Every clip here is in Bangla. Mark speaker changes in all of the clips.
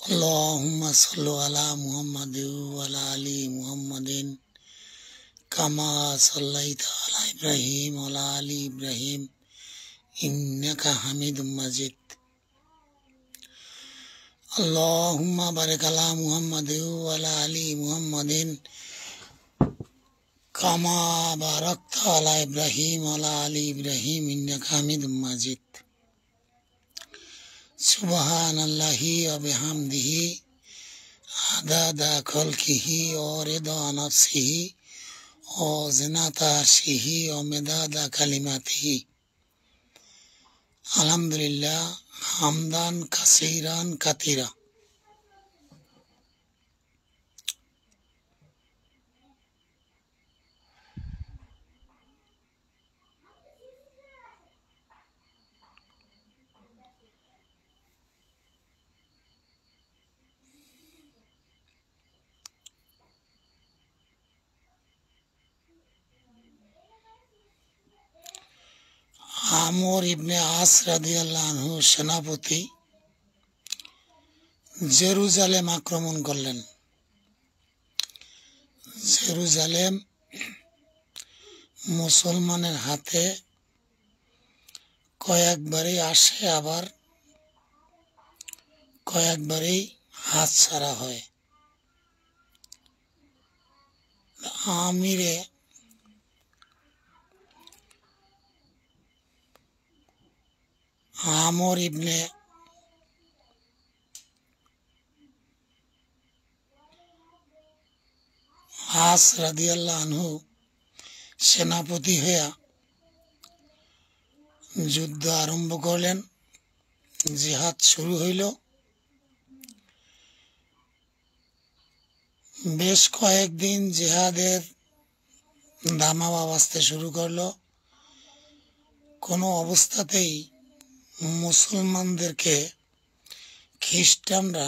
Speaker 1: अल्लाहुम्मा सल्लि अला मुहम्मद व अला आलि मुहम्मदिन कमा सल्लैता अला इब्राहीम व अला आलि इब्राहीम इन्नका हमीदुम मजीद। अल्लाहुम्मा बारिक अला मुहम्मद व अला आलि मुहम्मदिन कमा बारकता अला इब्राहीम व अला आलि इब्राहीम इन्नका हमीदुम मजीद। सुब्हानल्लाहि व बिहम्दिही अदादा खल्किही और रिदा नफ्सिही और ज़िनता अर्शिही और मिदादा कलिमातिही। अल्हम्दुलिल्लाह हम्दान कसीरान कतीरा। আমর ইবনে আস রাদিয়াল্লাহু আনহু সেনাপতি জেরুজালেম আক্রমণ করলেন। জেরুজালেম মুসলমানের হাতে কয়েকবারই আসে, আবার কয়েকবারই হাতছাড়া হয়। আমিরে আমর ইবনে আস রাদিয়াল্লাহু আনহু সেনাপতি হইয়া যুদ্ধ আরম্ভ করলেন। জিহাদ শুরু হইল। বেশ কয়েকদিন জিহাদের দামামা বাজতে শুরু করলো। কোনো অবস্থাতেই মুসলমানদেরকে খ্রিস্টানরা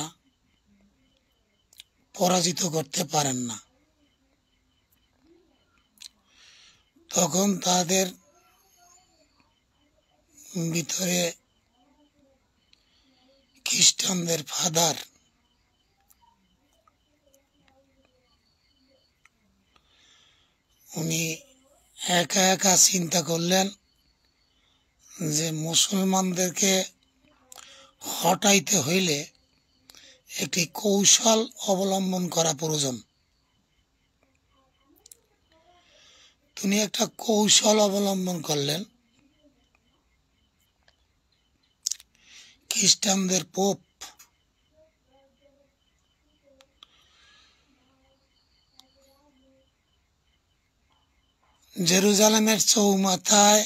Speaker 1: পরাজিত করতে পারেন না। তখন তাদের ভিতরে খ্রিস্টানদের ফাদার উনি একা একা চিন্তা করলেন যে মুসলমানদেরকে হটাইতে হইলে একটি কৌশল অবলম্বন করা প্রয়োজন। তিনি একটা কৌশল অবলম্বন করলেন। খ্রিস্টানদের পোপ জেরুজালেমের চৌমাথায়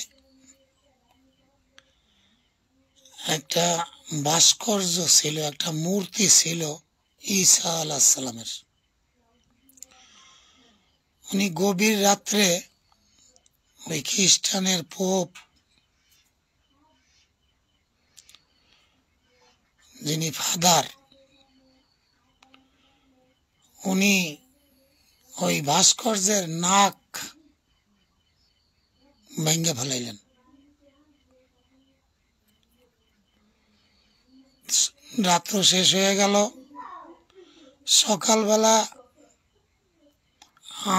Speaker 1: একটা ভাস্কর্য ছিল, একটা মূর্তি ছিল ঈসা আলাইহিস সালামের। উনি গভীর রাত্রে ওই খ্রিস্টানের পোপ যিনি ফাদার, উনি ওই ভাস্কর্যের নাক ভেঙে ফেলাইলেন। রাত্র শেষ হয়ে গেল। সকালবেলা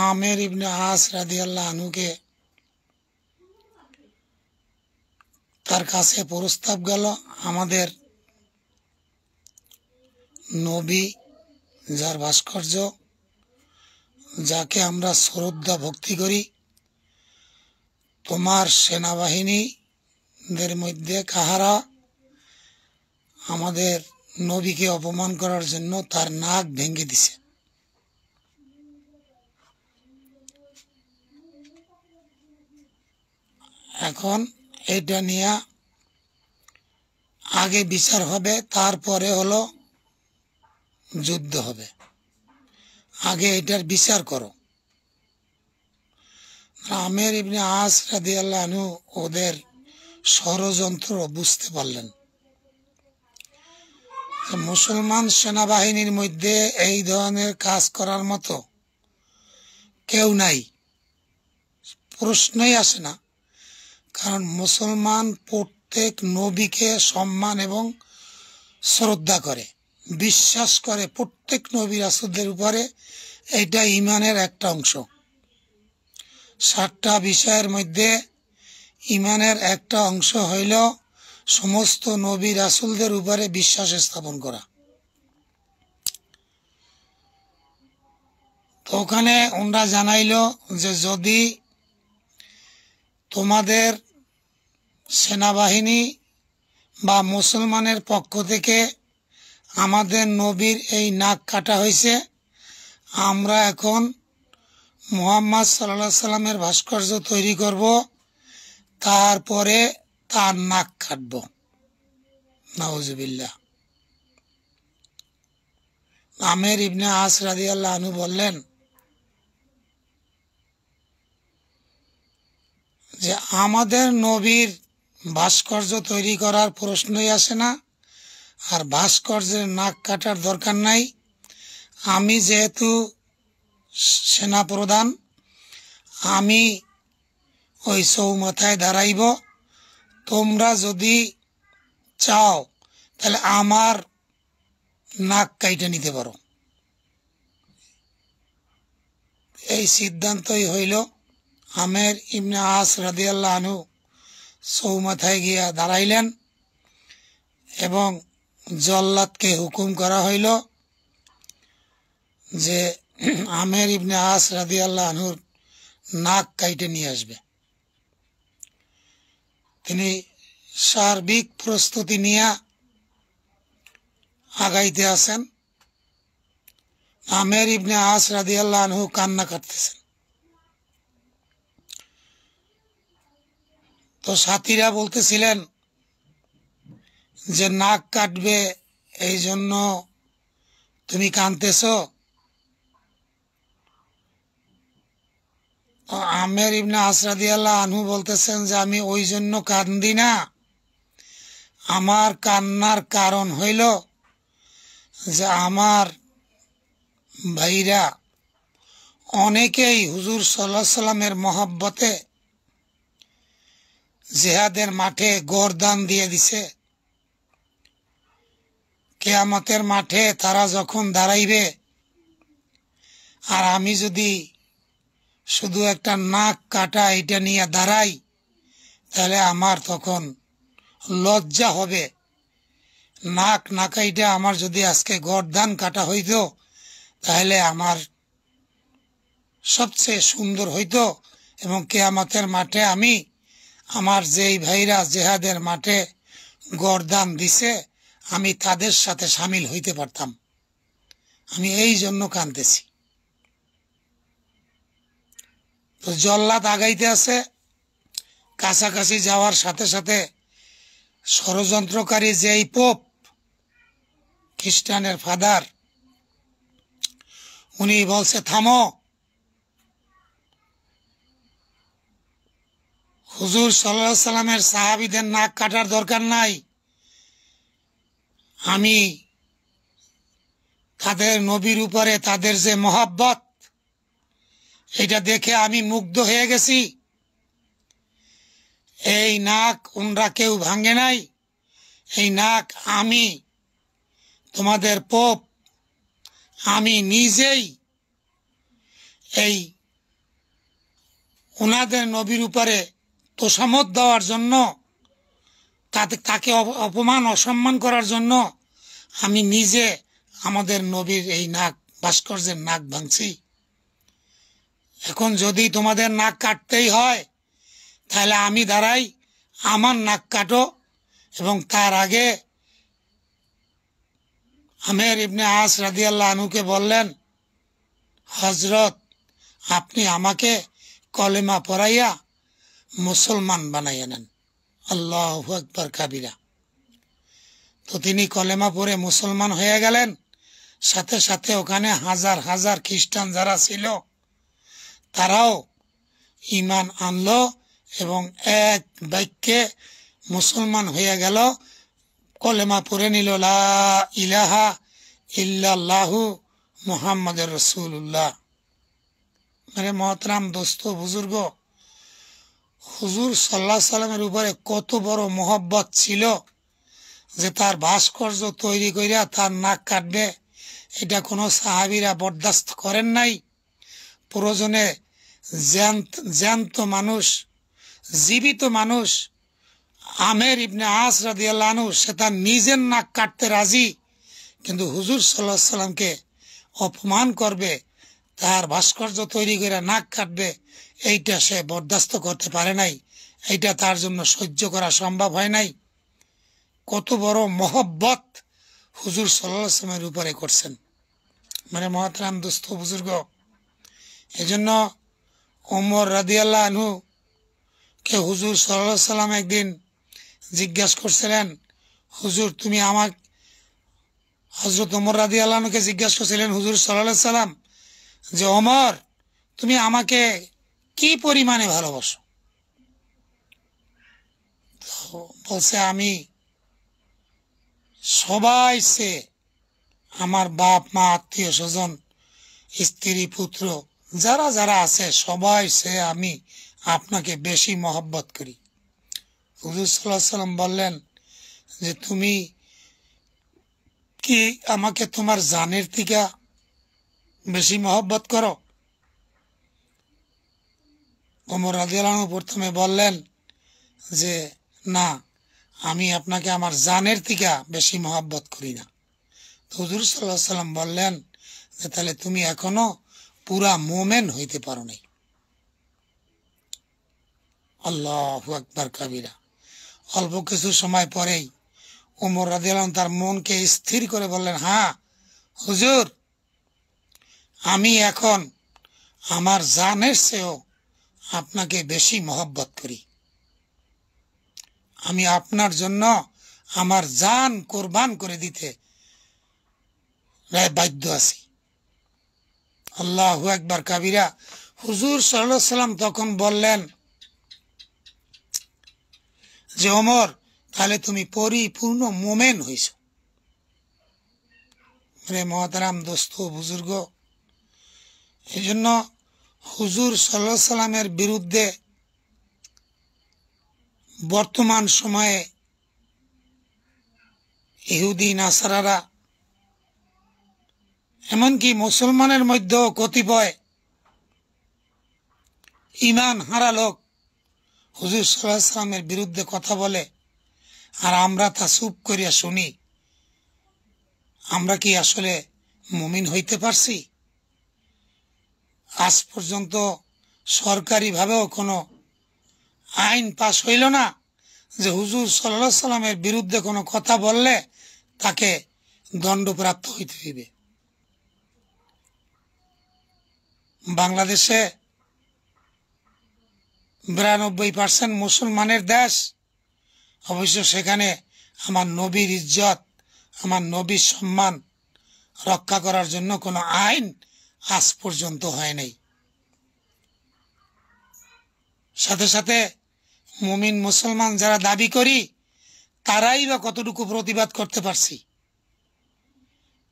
Speaker 1: আমের ইবনে আস রাদিয়াল্লাহু আনহুকে তার কাছে প্রস্তাব গেল, আমাদের নবী যার ভাস্কর্য, যাকে আমরা শ্রদ্ধা ভক্তি করি, তোমার সেনাবাহিনীদের মধ্যে কাহারা আমাদের নবীকে অপমান করার জন্য তার নাক ভেঙে দিছে। এখন এটা নিয়ে আগে বিচার হবে, তারপরে হলো যুদ্ধ হবে। আগে এটার বিচার করো। আমের ইবনে আস রাদিয়াল্লাহু আনহু ওদের ষড়যন্ত্র বুঝতে পারলেন। মুসলমান সেনাবাহিনীর মধ্যে এই ধরনের কাজ করার মতো কেউ নাই, প্রশ্নই আসে না। কারণ মুসলমান প্রত্যেক নবীকে সম্মান এবং শ্রদ্ধা করে, বিশ্বাস করে প্রত্যেক নবী রাসূলদের উপরে, এটা ঈমানের একটা অংশ। 7টা বিষয়ের মধ্যে ঈমানের একটা অংশ হইল সমস্ত নবী রাসূলদের উপরে বিশ্বাস স্থাপন করা। তো ওখানে ওনারা জানাইল যে যদি তোমাদের সেনাবাহিনী বা মুসলমানের পক্ষ থেকে আমাদের নবীর এই নাক কাটা হয়েছে, আমরা এখন মুহাম্মদ সাল্লাল্লাহু আলাইহি সাল্লামের ভাস্কর্য তৈরি করব, তারপরে তার নাক কাটব। নাউজুবিল্লাহ। আমের ইবনে আস রাদিয়াল্লাহু আনহু বললেন যে আমাদের নবীর ভাস্কর্য তৈরি করার প্রশ্নই আসে না, আর ভাস্কর্যের নাক কাটার দরকার নাই। আমি যেহেতু সেনাপ্রধান, আমি ওই চৌমাথায় দাঁড়াইব, তোমরা যদি চাও তাহলে আমার নাক কাইটে নিতে পারো। এই সিদ্ধান্তই হইল। আমের ইবনে আস রাদিয়াল্লাহু আনহু চৌমাথায় গিয়া দাঁড়াইলেন এবং জল্লাদকে হুকুম করা হইল যে আমের ইবনে আস রাদিয়াল্লাহু আনহুর নাক কাইটে নিয়ে আসবে। তিনি সার্বিক প্রস্তুতি নিয়ে আগাইতে আছেন। আমের ইবনে আস রাদিয়াল্লাহু আনহু কান্না কাটতেছেন। তো সাথীরা বলতেছিলেন যে নাক কাটবে এই জন্য তুমি কাঁদতেছ। আমের ইবনে আস রাদিয়াল্লাহু আনহু বলতেছেন যে আমি ওই জন্য কান্দি না, আমার কান্নার কারণ হইল যে আমার ভাইরা অনেকেই হুজুর সাল্লাল্লাহু আলাইহি সাল্লামের মহব্বতে জিহাদের মাঠে গরদান দিয়ে দিছে। কিয়ামতের মাঠে তারা যখন দাঁড়াইবে আর আমি যদি শুধু একটা নাক কাটা এটা নিয়ে দাঁড়াই, তাহলে আমার তখন লজ্জা হবে। নাক না কাইটা আমার যদি আজকে গরদান কাটা হইতো, তাহলে আমার সবচেয়ে সুন্দর হইতো এবং কিয়ামতের মাঠে আমি আমার যেই ভাইরা জিহাদের মাঠে গরদান দিছে আমি তাদের সাথে সামিল হইতে পারতাম। আমি এই জন্য কাঁদতেছি। তো জল্লাদ আগাইতে আছে। কাছাকাছি যাওয়ার সাথে সাথে ষড়যন্ত্রকারী যেই পোপ, খ্রিস্টানের ফাদার, উনি বলছে থামো, হুজুর সাল্লাল্লাহু আলাইহি সাল্লামের সাহাবীদের নাক কাটার দরকার নাই। আমি তাদের নবীর উপরে তাদের যে মহব্বত, এটা দেখে আমি মুগ্ধ হয়ে গেছি। এই নাক ওনরা কেউ ভাঙে নাই। এই নাক আমি, তোমাদের পোপ, আমি নিজেই এই ওনাদের নবীর উপরে তোষামত দেওয়ার জন্য, তাকে অপমান অসম্মান করার জন্য আমি নিজে আমাদের নবীর এই নাক, ভাস্কর্যের নাক ভাঙছি। এখন যদি তোমাদের নাক কাটতেই হয় তাহলে আমি দাঁড়াই, আমার নাক কাটো। এবং তার আগে আমের ইবনে আস রাদিয়াল্লাহু আনহুকে বললেন, হযরত আপনি আমাকে কলেমা পড়াইয়া মুসলমান বানাইয়া নেন। আল্লাহু আকবার কাবীরা। তো তিনি কলেমা পড়ে মুসলমান হয়ে গেলেন। সাথে সাথে ওখানে হাজার হাজার খ্রিস্টান যারা ছিল তারাও ঈমান আনলো এবং এক বাক্যে মুসলমান হয়ে গেল, কলেমা পড়ে নিল, লা ইলাহা ইল্লাল্লাহু মুহাম্মাদুর রাসূলুল্লাহ। মেরে মোহতারাম দোস্ত বুজুর্গ, হুজুর সাল্লাল্লাহু আলাইহি সাল্লামের উপরে কত বড় মোহব্বত ছিল যে তার ভাস্কর্য তৈরি করিয়া তার নাক কাটবে, এটা কোনো সাহাবীরা বরদাস্ত করেন নাই। প্রয়োজনে জ্যান্ত মানুষ, জীবিত মানুষ আমের ইবনে আস রাদিয়াল্লাহু আনহু সে তার নিজের নাক কাটতে রাজি, কিন্তু হুজুর সাল্লাল্লাহু আলাইহি সাল্লামকে অপমান করবে, তার ভাস্কর্য তৈরি করে নাক কাটবে, এইটা সে বরদাস্ত করতে পারে নাই। এইটা তার জন্য সহ্য করা সম্ভব হয় নাই। কত বড় মহব্বত হুজুর সাল্লাল্লাহু আলাইহি সাল্লামের উপরে করছেন। মানে মহতরাম দোস্ত বুজুর্গ, এজন্য ওমর রাদিয়াল্লাহু আনহু কে হুজুর সাল্লাল্লাহু আলাইহি সাল্লাম একদিন জিজ্ঞাসা করছিলেন, হুজুর তুমি আমার, হযরত ওমর রাদিয়াল্লাহু আনহুকে জিজ্ঞাসা করছিলেন হুজুর সাল্লাল্লাহু আলাইহি সাল্লাম যে ওমর তুমি আমাকে কি পরিমাণে ভালোবাসো? বলছে আমি সবাই সে, আমার বাপ মা আত্মীয় স্বজন স্ত্রী পুত্র যারা যারা আছে সবাই সে আমি আপনাকে বেশি মহব্বত করি। হুজুর সাল্লাল্লাহু আলাইহি সাল্লাম বললেন যে তুমি কি আমাকে তোমার জানের থেকে বেশি মহব্বত করো? ওমর রাদিয়াল্লাহু আনহু প্রথমে বললেন যে না, আমি আপনাকে আমার জানের থেকে বেশি মহব্বত করি না। হুজুর সাল্লাল্লাহু আলাইহি সাল্লাম বললেন যে তাহলে তুমি এখনো পুরা মোমেন হইতে পারো নাই। আল্লাহু আকবার কাবীরা। অল্প কিছু সময় পরেই ওমর রাদিয়াল্লাহু আনহু তার মনকে স্থির করে বললেন, হ্যাঁ হুজুর, আমি এখন আমার জানের চেয়েও আপনাকে বেশি মহব্বত করি। আমি আপনার জন্য আমার জান কোরবান করে দিতে বাধ্য আছি। আল্লাহু আকবার কাবীরা। হুজুর সাল্লাল্লাহু আলাইহি সাল্লাম তখন বললেন যে ওমর, তাহলে তুমি পরিপূর্ণ মোমেন হইছ। রে মহতারাম দোস্ত বুজুর্গ, এই জন্য হুজুর সাল্লাল্লাহু আলাইহি সাল্লামের বিরুদ্ধে বর্তমান সময়ে ইহুদি নাসারারা, এমনকি মুসলমানের মধ্যেও কতিপয় ঈমান হারা লোক হুজুর সাল্লাল্লাহু আলাইহি সাল্লামের বিরুদ্ধে কথা বলে, আর আমরা তা চুপ করিয়া শুনি। আমরা কি আসলে মুমিন হইতে পারছি? আজ পর্যন্ত সরকারিভাবেও কোনো আইন পাশ হইল না যে হুজুর সাল্লাল্লাহু আলাইহি সাল্লামের বিরুদ্ধে কোনো কথা বললে তাকে দণ্ডপ্রাপ্ত হইতে হইবে। বাংলাদেশে 92% মুসলমানের দেশ, অবশ্য সেখানে আমার নবীর ইজ্জত, আমার নবীর সম্মান রক্ষা করার জন্য কোনো আইন আজ পর্যন্ত হয় নাই। সাথে সাথে মুমিন মুসলমান যারা দাবি করি তারাই বা কতটুকু প্রতিবাদ করতে পারছি?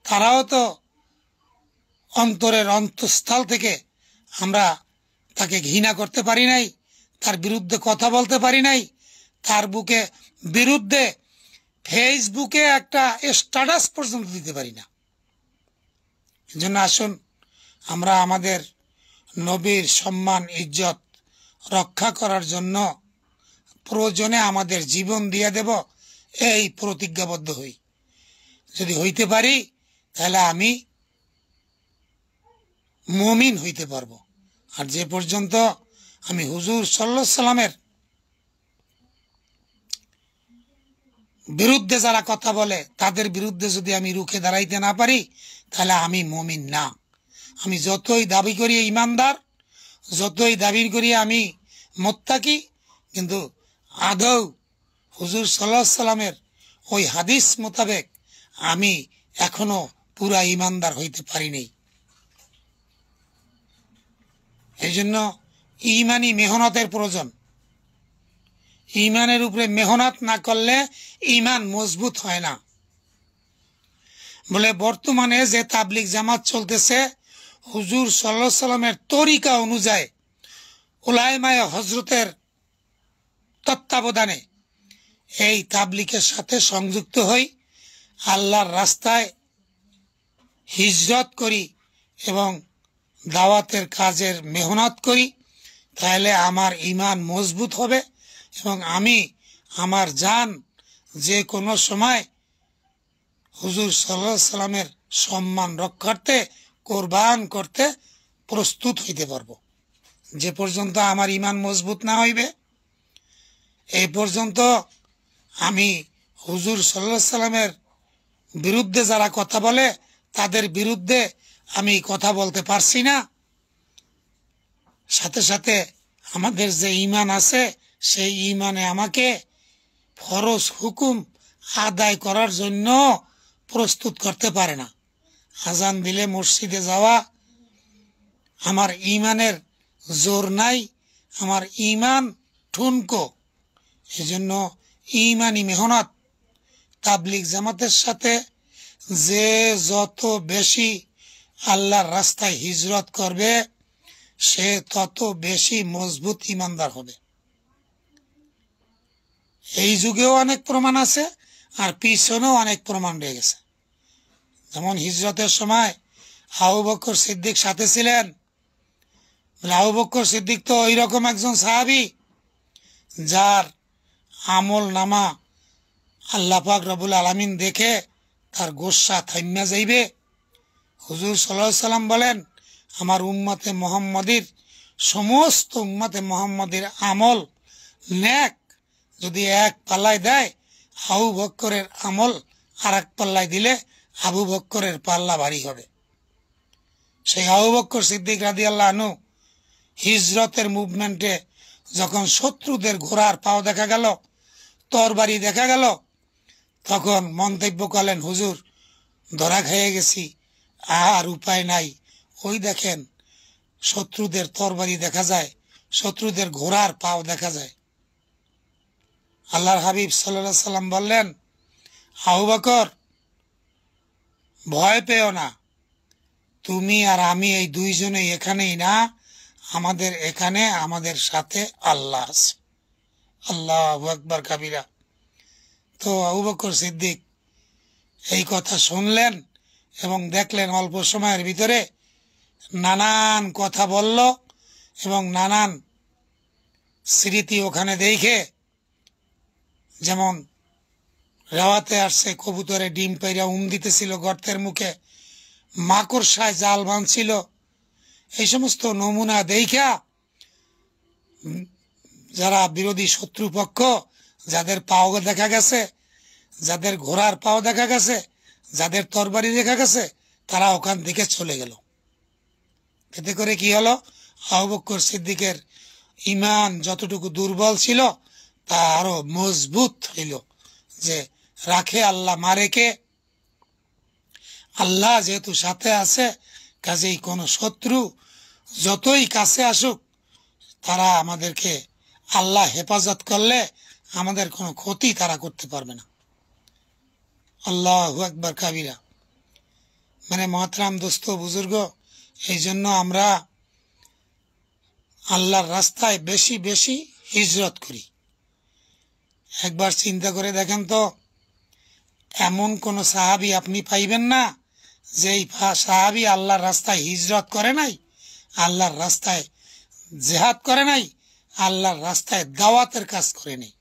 Speaker 1: তারাও তো অন্তরের অন্তঃস্থল থেকে আমরা তাকে ঘৃণা করতে পারি নাই, তার বিরুদ্ধে কথা বলতে পারি নাই, তার বিরুদ্ধে ফেসবুকে একটা স্ট্যাটাস পর্যন্ত দিতে পারি না। এজন্য আসুন আমরা আমাদের নবীর সম্মান ইজ্জত রক্ষা করার জন্য প্রয়োজনে আমাদের জীবন দিয়ে দেব, এই প্রতিজ্ঞাবদ্ধ হই। যদি হইতে পারি তাহলে আমি মুমিন হইতে পারবো। আর যে পর্যন্ত আমি হুজুর সাল্লাল্লাহু আলাইহি সাল্লামের বিরুদ্ধে যারা কথা বলে তাদের বিরুদ্ধে যদি আমি রুখে দাঁড়াইতে না পারি তাহলে আমি মুমিন না। আমি যতই দাবি করি ইমানদার, যতই দাবি করি আমি মুত্তাকি, কিন্তু আদৌ হুজুর সাল্লাল্লাহু আলাইহি সাল্লামের ওই হাদিস মোতাবেক আমি এখনো পুরা ইমানদার হইতে পারিনি। এই জন্য ইমানি মেহনতের প্রয়োজন। ইমানের উপরে মেহনত না করলে ইমান মজবুত হয় না। বলে বর্তমানে যে তাবলিগ জামাত চলতেছে হুজুর সাল্লাল্লাহু আলাইহি সাল্লামের তরিকা অনুযায়ী উলামায়ে হযরতের তত্ত্বাবধানে, এই তাবলীগের সাথে সংযুক্ত হই, আল্লাহর রাস্তায় হিজরত করি এবং দাওয়াতের কাজের মেহনত করি, তাহলে আমার ঈমান মজবুত হবে এবং আমি আমার জান যে কোনো সময় হুজুর সাল্লাল্লাহু আলাইহি সাল্লামের সম্মান রক্ষার্থে কোরবান করতে প্রস্তুত হইতে পারবো। যে পর্যন্ত আমার ঈমান মজবুত না হইবে, এই পর্যন্ত আমি হুজুর সাল্লাল্লাহু আলাইহি সাল্লামের বিরুদ্ধে যারা কথা বলে তাদের বিরুদ্ধে আমি কথা বলতে পারছি না। সাথে সাথে আমাদের যে ঈমান আছে সেই ঈমানে আমাকে ফরজ হুকুম আদায় করার জন্য প্রস্তুত করতে পারে না। আজান দিলে মসজিদে যাওয়া আমার ঈমানের জোর নাই, আমার ঈমান ঠুনকো। এজন্য ঈমানি মেহনত তাবলীগ জামাতের সাথে যে যত বেশি আল্লাহর রাস্তায় হিজরত করবে সে তত বেশি মজবুত ঈমানদার হবে। এই যুগেও অনেক প্রমাণ আছে আর পিছনেও অনেক প্রমাণ রয়ে গেছে। যেমন হিজরতের সময় আবু বকর সিদ্দিক সাথে ছিলেন। আবু বকর সিদ্দিক তো ওই রকম একজন সাহাবী যার আমল নামা আল্লাহ পাক রব্বুল আলামিন দেখে তার গোসা থাইমা যাইবে। হুজুর সাল্লাল্লাহু আলাইহি সাল্লাম বলেন, আমার উম্মতে মুহাম্মাদির সমস্ত উম্মতে মুহাম্মাদির আমল নেক যদি এক পাল্লায় দেয়, আবু বকরের আমল আর এক পাল্লায় দিলে আবু বকরের পাল্লা ভারী হবে। সেই আবু বকর সিদ্দিক রাদিয়াল্লাহু আনহু হিজরতের মুভমেন্টে যখন শত্রুদের ঘোড়ার পাও দেখা গেল, তরবারি দেখা গেল, তখন মন্তব্য করলেন, হুজুর ধরা খেয়ে গেছি, আর উপায় নাই। ওই দেখেন শত্রুদের তরবারি দেখা যায়, শত্রুদের ঘোড়ার পাও দেখা যায়। আল্লাহর হাবিব সাল্লাল্লাহু আলাইহি সাল্লাম বললেন, আবু বকর ভয় পেও না, তুমি আর আমি এই দুইজনে এখানেই না, আমাদের এখানে আমাদের সাথে আল্লাহ আছে। আল্লাহু আকবার কাবীরা। তো আবু বকর সিদ্দিক এই কথা শুনলেন এবং দেখলেন অল্প সময়ের ভিতরে নানান কথা বলল এবং নানান স্মৃতি ওখানে দেখে, যেমন রাওয়াতে আসছে কবুতরে ডিম পাইরা দিতেছিল গর্তের মুখে, মাকড়সায় জাল বাঁধছিল, এই সমস্ত নমুনা দেখা যারা বিরোধী শত্রুপক্ষ, যাদের পাও দেখা গেছে, যাদের ঘোড়ার পাও দেখা গেছে, যাদের তরবারি দেখা গেছে, তারা ওখান থেকে চলে গেল। এতে করে কি হলো, আবু বকর সিদ্দিকের ঈমান যতটুকু দুর্বল ছিল তা আরো মজবুত হইল, যে রাখে আল্লাহ মারে কে, আল্লাহ যেহেতু সাথে আছে, কাজেই কোনো শত্রু যতই কাছে আসুক তারা আমাদেরকে আল্লাহ হেফাজত করলে আমাদের কোনো ক্ষতি তারা করতে পারবে না। আল্লাহু আকবার কাবীরা। মানে মহতরাম দোস্ত বুজুর্গ, এই জন্য আমরা আল্লাহর রাস্তায় বেশি বেশি হিজরত করি। একবার চিন্তা করে দেখেন তো, এমন কোন সাহাবী আপনি পাইবেন না যে এই সাহাবী আল্লাহর রাস্তায় হিজরত করে নাই, আল্লাহর রাস্তায় জিহাদ করে নাই, আল্লাহর রাস্তায় দাওয়াতের কাজ করে নাই।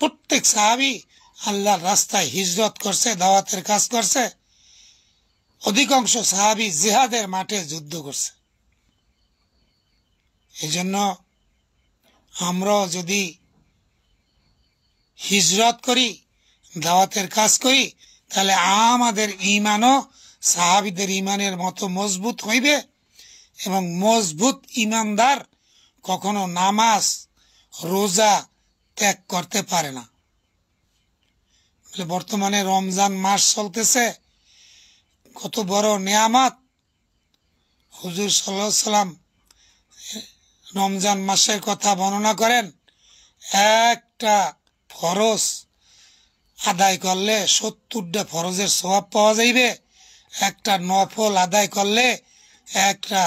Speaker 1: প্রত্যেক সাহাবী আল্লাহর রাস্তায় হিজরত করছে, দাওয়াতের কাজ করছে। অধিকাংশ সাহাবী জিহাদের মাঠে যুদ্ধ করছে। এই জন্য আমরা যদি হিজরত করি, দাওয়াতের কাজ করি, তাহলে আমাদের ঈমানও সাহাবীদের ঈমানের মতো মজবুত হইবে এবং মজবুত ঈমানদার কখনো নামাজ রোজা ত্যাগ করতে পারে না। বর্তমানে রমজান মাস চলতেছে, কত বড় নেয়ামত। হুজুর সাল্লাল্লাহু আলাইহি সাল্লাম রমজান মাসের কথা বর্ণনা করেন, একটা ফরজ আদায় করলে 70টা ফরজের সওয়াব পাওয়া যাইবে, একটা নফল আদায় করলে একটা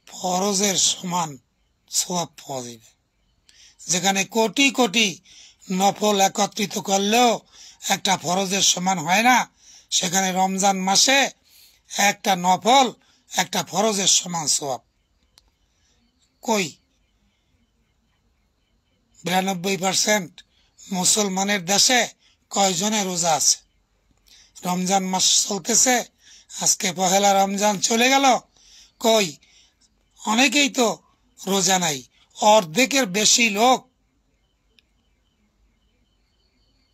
Speaker 1: ফরজের সমান সওয়াব পাওয়া যাইবে। যেখানে কোটি কোটি নফল একত্রিত করলেও একটা ফরজের সমান হয় না, সেখানে রমজান মাসে একটা নফল একটা ফরজের সমান সওয়াব। কই 92% মুসলমানের দেশে কয়জনে রোজা আছে? রমজান মাস চলতেছে, আজকে পহেলা রমজান চলে গেল, কই অনেকেই তো রোজা নাই। অর্ধেকের বেশি লোক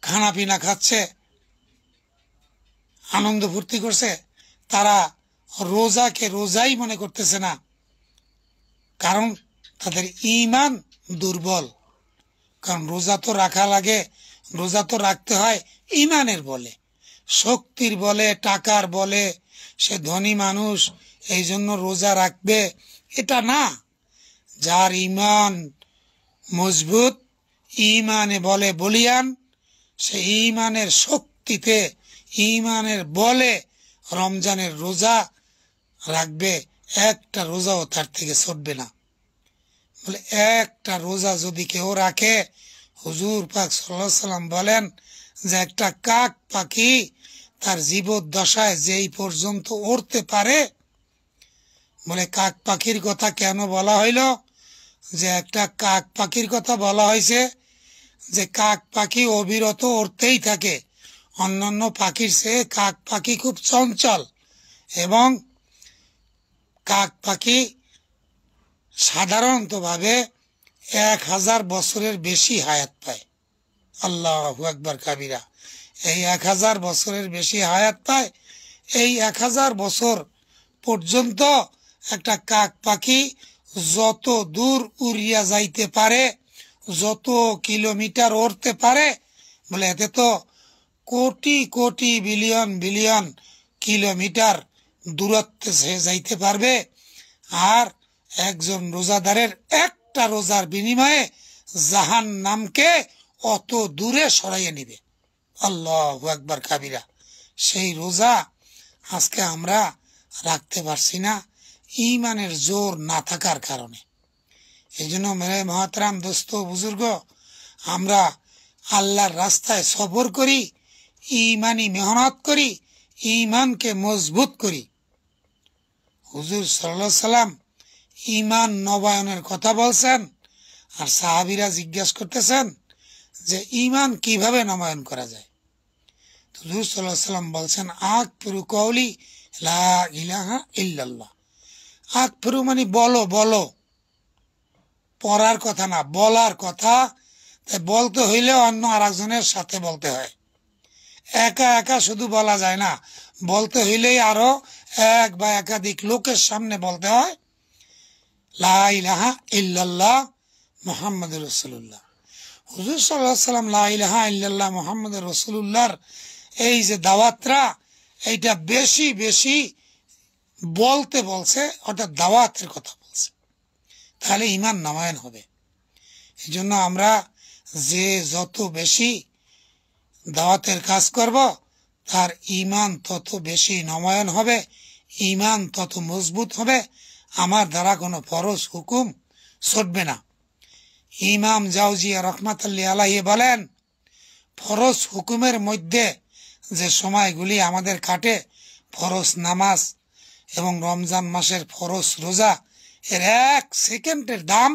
Speaker 1: খানা পিনা খাচ্ছে, আনন্দ ফুর্তি করছে, তারা রোজাকে রোজাই মনে করতেছে না, কারণ তাদের ঈমান দুর্বল। কারণ রোজা তো রাখা লাগে, রোজা তো রাখতে হয় ঈমানের বলে, শক্তির বলে, টাকার বলে, সে ধনী মানুষ এই জন্য রোজা রাখবে, এটা না। যার ঈমান মজবুত, ঈমানে বলে বলিয়ান, সে ঈমানের শক্তিতে, ঈমানের বলে রমজানের রোজা রাখবে, একটা রোজাও তার থেকে ছুটবে না। বলে একটা রোজা যদি কেউ রাখে, হুজুর পাক সাল্লাল্লাহু আলাইহি সাল্লাম বলেন যে একটা কাক পাখি তার জীবদ্দশায় যেই পর্যন্ত উড়তে পারে, বলে কাক পাখির কথা কেন বলা হইল? যে একটা কাক পাখির কথা বলা হয়েছে যে কাক পাখি অবিরত উড়তেই থাকে, অন্যান্য পাখির চেয়ে কাক পাখি খুব চঞ্চল, এবং কাক পাখি সাধারণতভাবে 1000 বছরের বেশি হায়াত পায়। আল্লাহু আকবার কাবিরা। এই 1000 বছরের বেশি হায়াত পায়। এই 1000 বছর পর্যন্ত একটা কাক পাখি যত দূর উড়িয়া যাইতে পারে, যত কিলোমিটার উড়তে পারে, বলে এতে তো crore crore billion billion kilometre দূরত্বে সে যাইতে পারবে। আর একজন রোজাদারের একটা রোজার বিনিময়ে জাহান্নামকে অত দূরে সরাইয়ে নিবে। আল্লাহু আকবার কাবিরা। সেই রোজা আজকে আমরা রাখতে পারছি না ঈমানের জোর না থাকার কারণে। এই জন্য মেরে মহাতারাম দোস্ত বুজুর্গ, আমরা আল্লাহর রাস্তায় সফর করি, ঈমানি মেহনত করি, ঈমানকে মজবুত করি। হুজুর সাল্লাল্লাহু আলাইহি সাল্লাম ঈমান নবায়নের কথা বলছেন, আর সাহাবীরা জিজ্ঞাসা করতেছেন যে ঈমান কিভাবে নবায়ন করা যায়। হুজুর সাল্লাল্লাহু আলাইহি সাল্লাম বলছেন, আকফিরু কওলি লা ইলাহা ইল্লাল্লাহ। আকফিরু মানে বলো, বলো, পড়ার কথা না, বলার কথা। তাই বলতে হইলে অন্য আরেকজনের সাথে বলতে হয়, একা একা শুধু বলা যায় না, বলতে হইলেই আরো এক বা একাধিক লোকের সামনে বলতে হয় লা ইলাহা ইল্লাল্লাহ মুহাম্মাদুর রাসূলুল্লাহ। হুজুর সাল্লাল্লাহু আলাইহি সাল্লাম লা ইলাহা ইল্লাল্লাহ মুহাম্মাদুর রাসূলুল্লাহর এই যে দাওয়াতরা, এইটা বেশি বেশি বলতে বলছে, অর্থাৎ দাওয়াতের কথা বলছে, তাহলে ঈমান নবায়ন হবে। এই জন্য আমরা যে যত বেশি দাওয়াতের কাজ করব, তার ঈমান তত বেশি নবায়ন হবে, ঈমান তত মজবুত হবে, আমার দ্বারা কোনো ফরজ হুকুম ছুটবে না। ইমাম জাওজিয়া রহমাতুল্লাহি আলাইহি বলেন, ফরজ হুকুমের মধ্যে যে সময়গুলি আমাদের কাটে, ফরজ নামাজ এবং রমজান মাসের ফরজ রোজা, এর 1 সেকেন্ডের দাম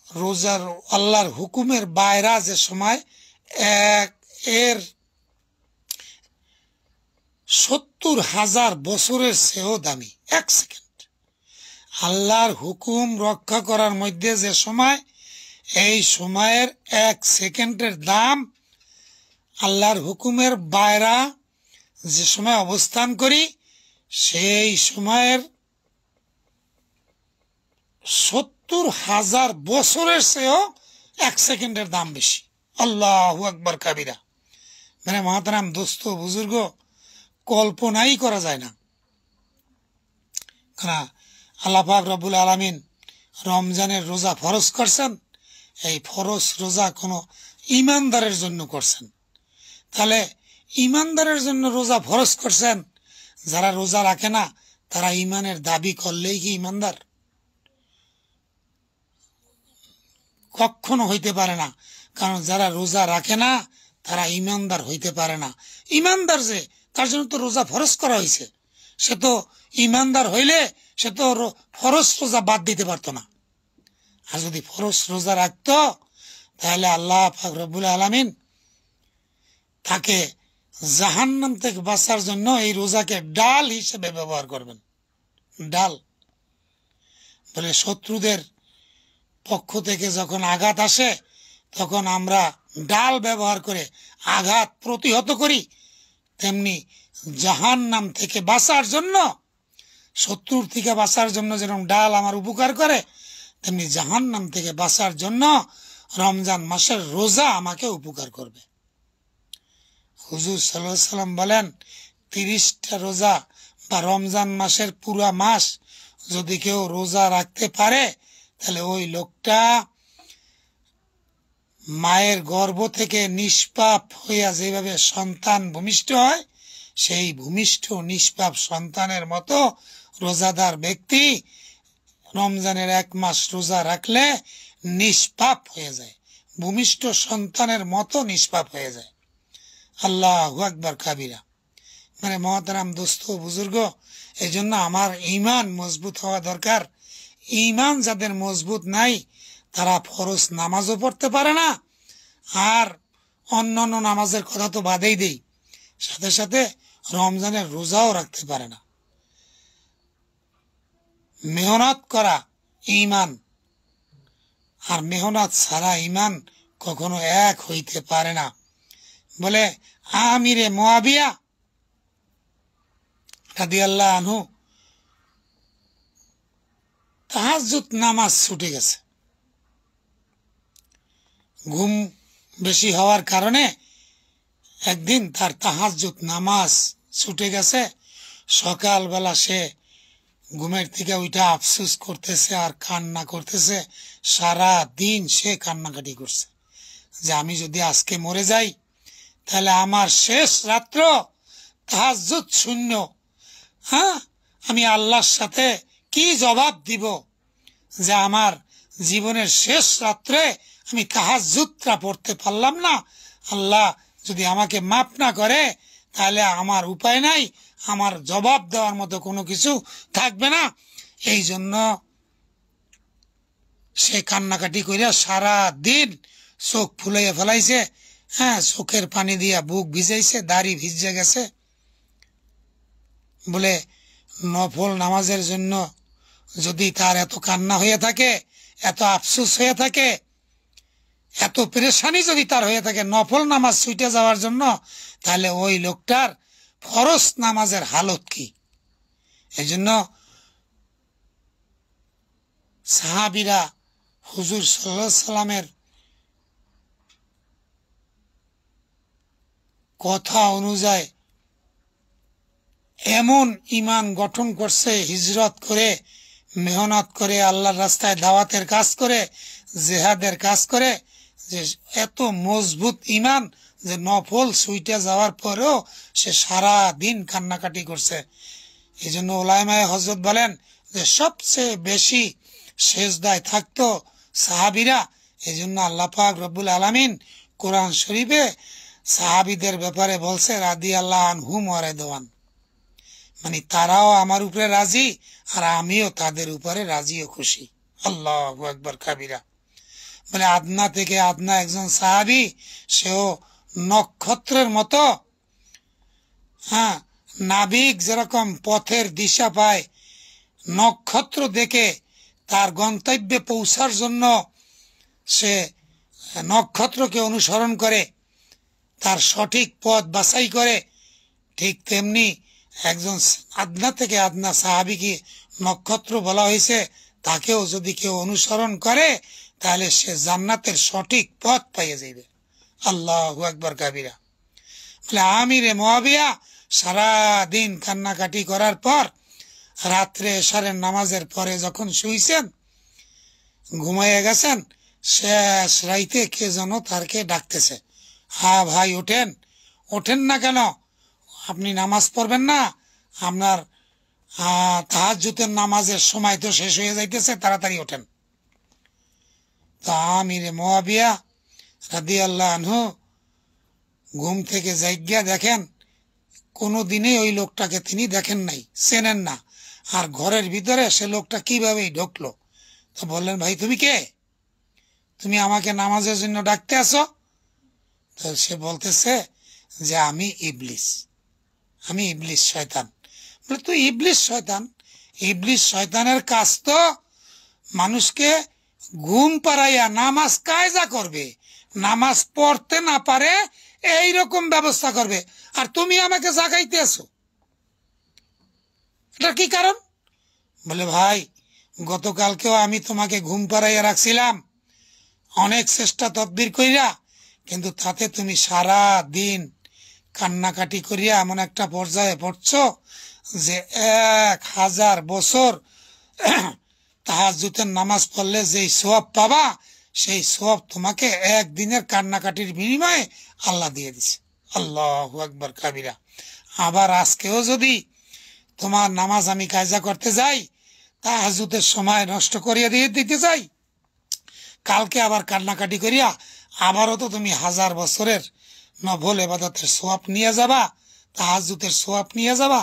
Speaker 1: রোজার আল্লাহর হুকুমের বাইরা যে সময় এর 70,000 বছরের চেয়েও দামি। 1 সেকেন্ড আল্লাহর হুকুম রক্ষা করার মধ্যে যে সময়, এই সময়ের 1 সেকেন্ডের দাম আল্লাহর হুকুমের বাইরা যে সময় অবস্থান করি, সেই সময়ের 70,000 বছরের চেয়েও 1 সেকেন্ডের দাম বেশি। আল্লাহু আকবার কাবিরা। মানে মহাতারাম দোস্ত বুজুর্গ, কল্পনাই করা যায় না। কারণ আল্লাহ পাক রব্বুল আলামিন রমজানের রোজা ফরজ করছেন, এই ফরজ রোজা কোনো ঈমানদারের জন্য করছেন। তাহলে ঈমানদারের জন্য রোজা ফরজ করছেন, যারা রোজা রাখে না তারা ঈমানের দাবি করলেই কি ঈমানদার? কখনো হইতে পারে না, কারণ যারা রোজা রাখে না তারা ইমানদার হইতে পারে না। ইমানদার যে, তার জন্য তো রোজা ফরজ করা হয়েছে, সে তো ইমানদার হইলে সে তো ফরজ রোজা বাদ দিতে পারতো না। আর যদি ফরজ রোজা রাখতো তাহলে আল্লাহ পাক রব্বুল আলামিন তাকে জাহান্নাম থেকে বাঁচার জন্য এই রোজাকে ডাল হিসেবে ব্যবহার করবেন। ডাল বলে শত্রুদের পক্ষ থেকে যখন আঘাত আসে তখন আমরা ডাল ব্যবহার করে আঘাত প্রতিহত করি, তেমনি জাহান্নাম থেকে বাঁচার জন্য, শত্রুর থেকে বাঁচার জন্য যেরকম ডাল আমার উপকার করে, তেমনি জাহান্নাম থেকে বাঁচার জন্য রমজান মাসের রোজা আমাকে উপকার করবে। হুজুর সাল্লাল্লাহু আলাইহি সাল্লাম বলেন 30টা রোজা বা রমজান মাসের পুরা মাস যদি কেউ রোজা রাখতে পারে তাহলে ওই লোকটা মায়ের গর্ভ থেকে নিষ্পাপ হইয়া যেভাবে সন্তান ভূমিষ্ঠ হয়, সেই ভূমিষ্ঠ নিষ্পাপ সন্তানের মতো রোজাদার ব্যক্তি রমজানের 1 মাস রোজা রাখলে নিষ্পাপ হয়ে যায়, ভূমিষ্ঠ সন্তানের মতো নিষ্পাপ হয়ে যায়। আল্লাহু আকবার কাবিরা। মানে মহতারাম দোস্ত বুজুর্গ, এই জন্য আমার ঈমান মজবুত হওয়া দরকার। ঈমান যাদের মজবুত নাই তারা ফরজ নামাজও পড়তে পারে না, আর অন্যান্য নামাজের কথা তো বাদেই দেই, সাথে সাথে রমজানের রোজাও রাখতে পারে না। মেহনত করা ঈমান, আর মেহনত ছাড়া ঈমান কখনো এক হইতে পারে না। বলে আমিরে মুআবিয়া রাদিয়াল্লাহু আনহু তাহাজ্জুদ নামাজ ছুটে গেছে, ঘুম বেশি হওয়ার কারণে একদিন তার তাহাজ্জুদ নামাজ ছুটে গেছে। সকালবেলা সে ঘুমের থেকে ওইটা আফসোস করতেছে আর কান্না করতেছে, সারা দিন সে কান্নাকাটি করছে যে আমি যদি আজকে মরে যাই তাহলে আমার শেষ রাত্র তাহাজ্জুদ শূন্য। হ্যাঁ, আমি আল্লাহর সাথে কি জবাব দিব যে আমার জীবনের শেষ রাত্রে আমি তাহাজ্জুদটা পড়তে পারলাম না। আল্লাহ যদি আমাকে মাফ না করে তাহলে আমার উপায় নাই, আমার জবাব দেওয়ার মতো কোনো কিছু থাকবে না। এই জন্য সে কান্নাকাটি করিয়া সারা দিন চোখ ফুলাইয়া ফেলাইছে। হ্যাঁ, চোখের পানি দিয়া বুক ভিজাইছে, দাড়ি ভিজে গেছে। বলে নফল নামাজের জন্য যদি তার এত কান্না হয়ে থাকে, এত আফসোস হয়ে থাকে, এত পেরেশানি যদি তার হয়ে থাকে নফল নামাজ ছুটে যাওয়ার জন্য, তাহলে ওই লোকটার ফরজ নামাজের হালত কি? এই জন্য সাহাবীরা হুজুর সাল্লাল্লাহু আলাইহি সাল্লামের কথা অনুযায়ী এমন ঈমান গঠন করছে, হিজরত করে, মেহনত করে, আল্লাহর রাস্তায় দাওয়াতের কাজ করে, জিহাদের কাজ করে, যে এত মজবুত ঈমান যে নফল ছুটে যাওয়ার পরেও সে সারা দিন কান্নাকাটি করছে। এই জন্য উলামায়ে হযরত বলেন যে সবচেয়ে বেশি সেজদায় থাকতো সাহাবীরা। এই জন্য আল্লাহ পাক রব্বুল আলামিন কোরআন শরীফে সাহাবীদের ব্যাপারে বলছে রাদিয়াল্লাহু আনহুম ওয়া রাদওয়ান, মানে তারাও আমার উপরে রাজি আর আমিও তাদের উপরে রাজি ও খুশি। আল্লাহু আকবার কাবীরা। বলে আদনা থেকে আদনা একজন সাহাবী, সেও নক্ষত্রের মতো। হ্যাঁ, নাবিক যেরকম পথের দিশা পায়, নক্ষত্র দেখে তার গন্তব্যে পৌঁছার জন্য সে নক্ষত্রকে অনুসরণ করে, তার সঠিক পথ বাছাই করে, ঠিক তেমনি একজন আদনা থেকে আদনা সাহাবীকে নক্ষত্র বলা হয়েছে। তাকেও যদি কেউ অনুসরণ করে তাহলে সে জান্নাতের সঠিক পথ পাইয়ে যাবে। আল্লাহু আকবার কাবীরা। বলে আমিরে মুআবিয়া সারা দিন কান্নাকাটি করার পর রাত্রে এশারের নামাজের পরে যখন শুইছেন, ঘুমাইয়া গেছেন, শেষ রাইতে কে যেন তারকে ডাকতেছে, হ্যাঁ ভাই ওঠেন। ওঠেন না কেন? আপনি নামাজ পড়বেন না? আপনার তাহাজ্জুদের নামাজের সময় তো শেষ হয়ে যাইতেছে, তাড়াতাড়ি ওঠেন। তো আমিরে মুয়াবিয়া রাদিয়াল্লাহু আনহু ঘুম থেকে জাগিয়া দেখেন কোনোদিনই ওই লোকটাকে তিনি দেখেন নাই, চেনেন না। আর ঘরের ভিতরে সে লোকটা কিভাবে ঢুকলো। তো বললেন, ভাই তুমি কে? তুমি আমাকে নামাজের জন্য ডাকতে আসো? তো সে বলতেছে যে আমি ইবলিস, আমি ইবলিস শয়তান। বলে, তুই ইবলিস শয়তান? ইবলিস শয়তানের কাজ তো মানুষকে ঘুম পাড়াইয়া নামাজ কায়জা করবে, নামাজ পড়তে না পারে এইরকম ব্যবস্থা করবে, আর তুমি আমাকে জাগাইতে আসো, এটা কি কারণ? বলে, ভাই গতকালকেও আমি তোমাকে ঘুম পাড়াইয়া রাখছিলাম অনেক চেষ্টা তদবির কইরা, কিন্তু তাতে তুমি সারা দিন কান্নাকাটি করিয়া এমন একটা পর্যায়ে পড়ছো যে 1000 বছর তাহাজ্জুদের নামাজ পড়লে যেই সওয়াব পাবা, সেই সওয়াব তোমাকে একদিনের কান্নাকাটির বিনিময়ে আল্লাহ দিয়ে দিছে। আল্লাহু আকবার কাবিরা। আবার আজকেও যদি তোমার নামাজ আমি কায়জা করতে যাই, তাহাজ্জুদের সময় নষ্ট করিয়া দিয়ে দিতে যাই, কালকে আবার কান্নাকাটি করিয়া আবারও তো তুমি 1000 বছরের নফল ইবাদতের সওয়াব নিয়ে যাবা, তাহাজ্জুদের সওয়াব নিয়ে যাবা।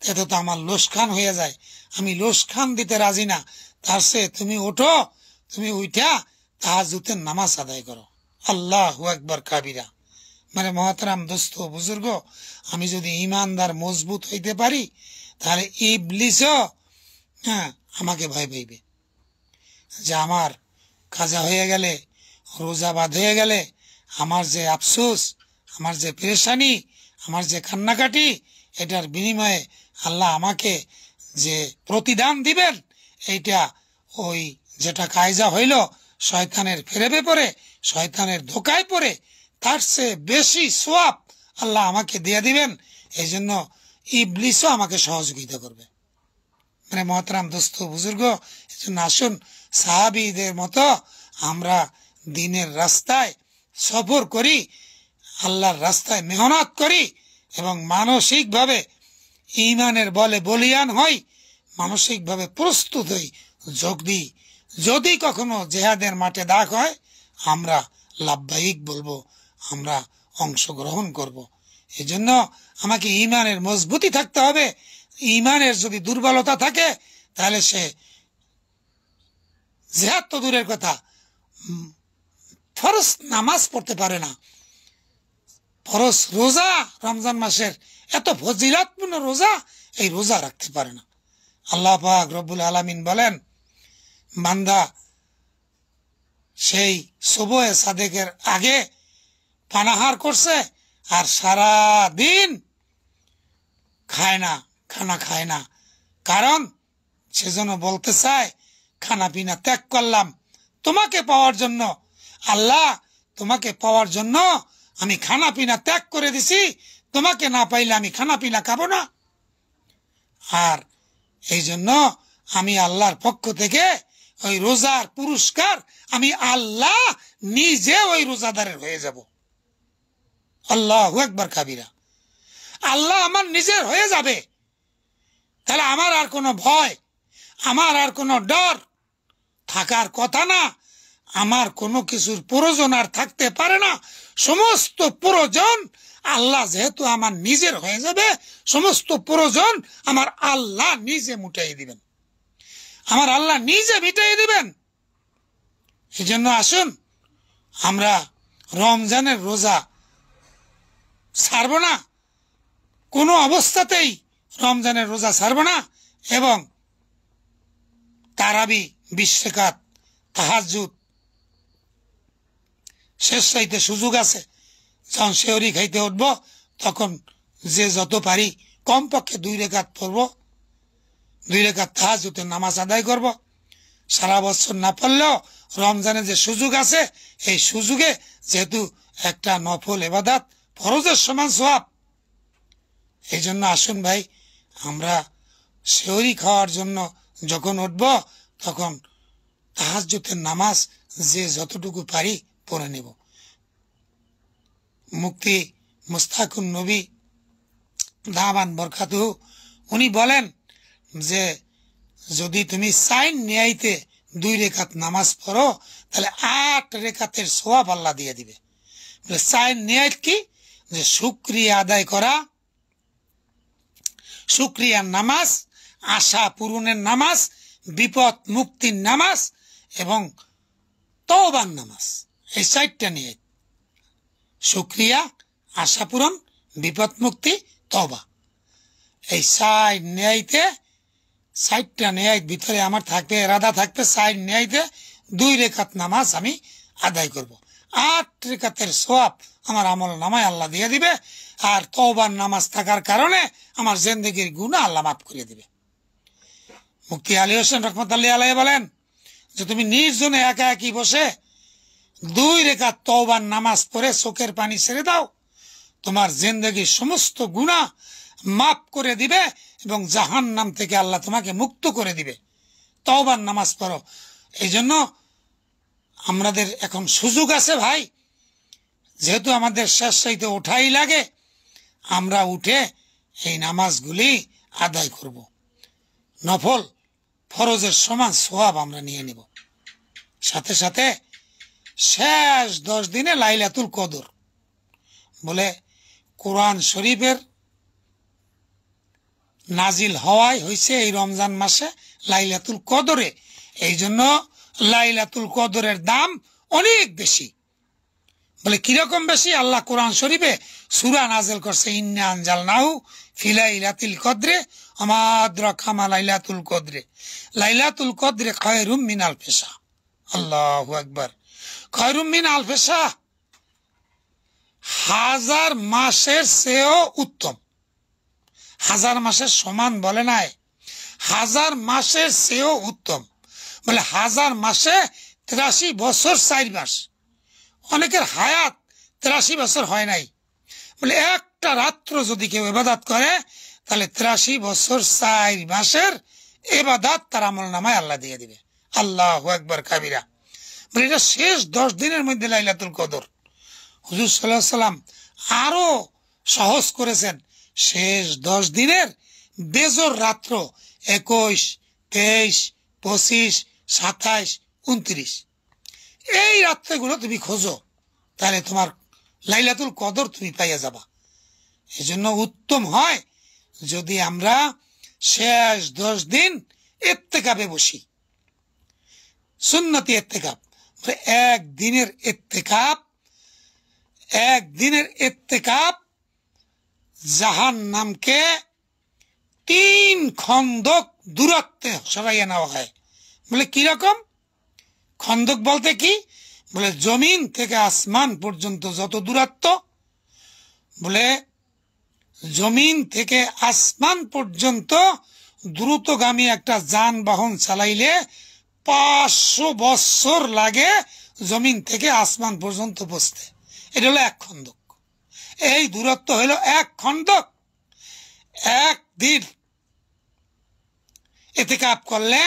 Speaker 1: এতে তো আমার লোসখান হয়ে যায়, আমি লোসখান দিতে রাজি না। তার চেয়ে তুমি ওঠো, তুমি উঠা তাহাজ্জুদের নামাজ আদায় করো। আল্লাহু আকবার কাবিরা। মানে মহতারাম দোস্ত বুজুর্গ, আমি যদি ইমানদার মজবুত হইতে পারি, তাহলে ইবলিসও আমাকে ভয় পাইবে যে আমার কাজা হয়ে গেলে, রোজা বাদ হয়ে গেলে আমার যে আফসোস, আমার যে পেরেশানি, আমার যে কান্নাকাটি, এটার বিনিময়ে আল্লাহ আমাকে যে প্রতিদান দিবেন, এইটা ওই যেটা কায়জা হইল শয়তানের ফেরেবে পড়ে, শয়তানের ধোকায় পড়ে, তার চেয়ে বেশি সওয়াব আল্লাহ আমাকে দিয়ে দিবেন। এই জন্য ইবলিসও আমাকে সহযোগিতা করবে। মানে মহতারাম দোস্ত বুজুর্গ, এই জন্য আসুন সাহাবীদের মতো আমরা দিনের রাস্তায় সফর করি, আল্লাহর রাস্তায় মেহনত করি এবং মানসিকভাবে ঈমানের বলে বলিয়ান হই, মানসিকভাবে প্রস্তুত হই, যোগ দিই। যদি কখনো জিহাদের মাঠে ডাক হয়, আমরা লাব্বাইক বলবো, আমরা অংশগ্রহণ করব। এজন্য আমাকে ঈমানের মজবুতি থাকতে হবে। ঈমানের যদি দুর্বলতা থাকে, তাহলে সে জিহাদ তো দূরের কথা, ফরজ নামাজ পড়তে পারে না, ফরজ রোজা, রমজান মাসের এত ফজিলতপূর্ণ রোজা, এই রোজা রাখতে পারে না। আল্লাহ পাক রব্বুল আলামিন বলেন, বান্দা সেই সুবহে সাদেকের আগে পানাহার করছে আর সারা দিন খায় না, খানা খায় না, কারণ সেজন্য বলতে চায় খানা পিনা ত্যাগ করলাম তোমাকে পাওয়ার জন্য। আল্লাহ তোমাকে পাওয়ার জন্য আমি খানা পিনা ত্যাগ করে দিছি, তোমাকে না পাইলে আমি খানা পিনা খাবো না। আর এই জন্য আমি আল্লাহর পক্ষ থেকে ওই রোজার পুরস্কার আমি আল্লাহ নিজে ওই রোজাদারের হয়ে যাব। আল্লাহু আকবার কাবিরা। আল্লাহ আমার নিজের হয়ে যাবে, তাহলে আমার আর কোনো ভয়, আমার আর কোনো ডর থাকার কথা না, আমার কোনো কিছুর প্রয়োজন আর থাকতে পারে না। সমস্ত প্রয়োজন আল্লাহ যেহেতু আমার নিজের হয়ে যাবে, সমস্ত প্রয়োজন আমার আল্লাহ নিজে মিটাই দিবেন, আমার আল্লাহ নিজে মিটাই দিবেন। এই জন্য আসুন আমরা রমজানের রোজা ছাড়ব না, কোনো অবস্থাতেই রমজানের রোজা ছাড়ব না। এবং তারাবি, 20 রাকাত, তাহাজ্জুদ শেষ চাইতে সুযোগ আছে। যখন সেহরি খাইতে উঠবো তখন যে যত পারি কমপক্ষে 2 রাকাত পড়ব, 2 রাকাত তাহাজ্জুদের নামাজ আদায় করব। সারা বছর না পড়লেও রমজানের যে সুযোগ আছে, এই সুযোগে যেহেতু একটা নফল ইবাদত ফরজের সমান সওয়াব, এই জন্য আসুন ভাই আমরা সেহরি খাওয়ার জন্য যখন উঠব তখন তাহাজ্জুদের নামাজ যে যতটুকু পারি পড়ে নেব। মুফতি মুস্তাকুন নবী দামান বরকাতুহু উনি বলেন যে যদি তুমি সাইন নিয়াইতে 2 রেখাত নামাজ পড়ো, তাহলে 8 রেখাতের সওয়াব আল্লাহ দিয়ে দিবে। 4 নিয়ত কি? যে শুকরিয়া আদায় করা, শুকরিয়ার নামাজ, আশা পূরণের নামাজ, বিপদ মুক্তির নামাজ এবং তওবার নামাজ। এই 4টা নিয়ত, শুকরিয়া, আশা পূরণ, বিপদ মুক্তি, তওবা। এই 4 নিয়তে, 4টা নিয়ত ভিতরে আমার থাকবে, ইরাদা থাকবে 4 নিয়তে 2 রেখাত নামাজ আমি আদায় করব। 8 রেখাতের সওয়াব আমার আমল নামায় আল্লাহ দিয়ে দিবে। আর তওবার নামাজ থাকার কারণে আমার জিন্দেগির গুনাহ আল্লাহ মাফ করে দিবে। মুফতি আলী হোসেন রহমতুল্লাহ আলাইহি বলেন যে তুমি নির্জনে একা একই বসে 2 রেখাত তওবার নামাজ পড়ে চোখের পানি ছেড়ে দাও, তোমার জিন্দেগির সমস্ত গুনাহ মাফ করে দিবে এবং জাহান্নাম থেকে আল্লাহ তোমাকে মুক্ত করে দিবে। তওবার নামাজ পড়ো। এই জন্য আমাদের এখন সুযোগ আছে ভাই, যেহেতু আমাদের শেষ চাইতে ওঠাই লাগে, আমরা উঠে এই নামাজগুলি আদায় করব। নফল ফরজের সমান সওয়াব আমরা নিয়ে নিব। সাথে সাথে শেষ 10 দিনে লাইলাতুল কদর, বলে কোরআন শরীফের নাজিল হওয়াই হয়েছে এই রমজান মাসে লাইলাতুল কদরে। এই জন্য লাইলাতুল কদরের দাম অনেক বেশি। বলে কিরকম বেশি? আল্লাহ কোরআন শরীফে সূরা নাজিল করছে, ইন্না আনজালনাহু ফি লাইলাতুল কদরে ওয়া মা আদরাকা মা লাইলাতুল কদরে লাইলাতুল কদরে খায়রুম মিন আলফি শাহর। আল্লাহু আকবার। খায়রুম মিন আলফি শাহর, 1000 মাসের চেয়েও উত্তম। 1000 মাসের সমান বলে নাই, 1000 মাসের চেয়েও উত্তম। বলে 1000 মাসে 83 বছর 4 মাস। অনেকের হায়াত 83 বছর হয় নাই। বলে একটা রাত্র যদি কেউ ইবাদত করে, তাহলে 83 বছর 4 মাসের ইবাদত তার আমল নামায় আল্লাহ দিয়ে দিবে। আল্লাহু আকবার কাবীরা। বলে এটা শেষ 10 দিনের মধ্যে লাইলাতুল কদর। হুজুর সাল্লাল্লাহু আলাইহি সাল্লাম আরো সহজ করেছেন, শেষ 10 দিনের বেজর রাত্র 21, 23, 25, 27, 29 এই রাত্রিগুলো তুমি খোঁজো, তাহলে তোমার লাইলাতুল কদর তুমি পাইয়া যাবা। এই জন্য উত্তম হয় যদি আমরা শেষ 10 দিন ইত্তেকাবে বসি। সুন্নতি ইত্তেকাব, একদিনের ইত্তেকাব, একদিনের ইত্তেকাব জাহান্নামকে 3 খন্দক দূরত্বে সরাইয়া নেওয়া হয়। বলে কিরকম? খন্দক বলতে কি? বলে জমিন থেকে আসমান পর্যন্ত যত দূরত্ব, বলে জমিন থেকে আসমান পর্যন্ত দ্রুতগামী একটা যানবাহন চালাইলে 500 বছর লাগে জমিন থেকে আসমান পর্যন্ত পৌঁছতে। এটা হলো 1 খন্দক। এই দূরত্ব হলো 1 খন্দক। একদিন ইতিকাফ করলে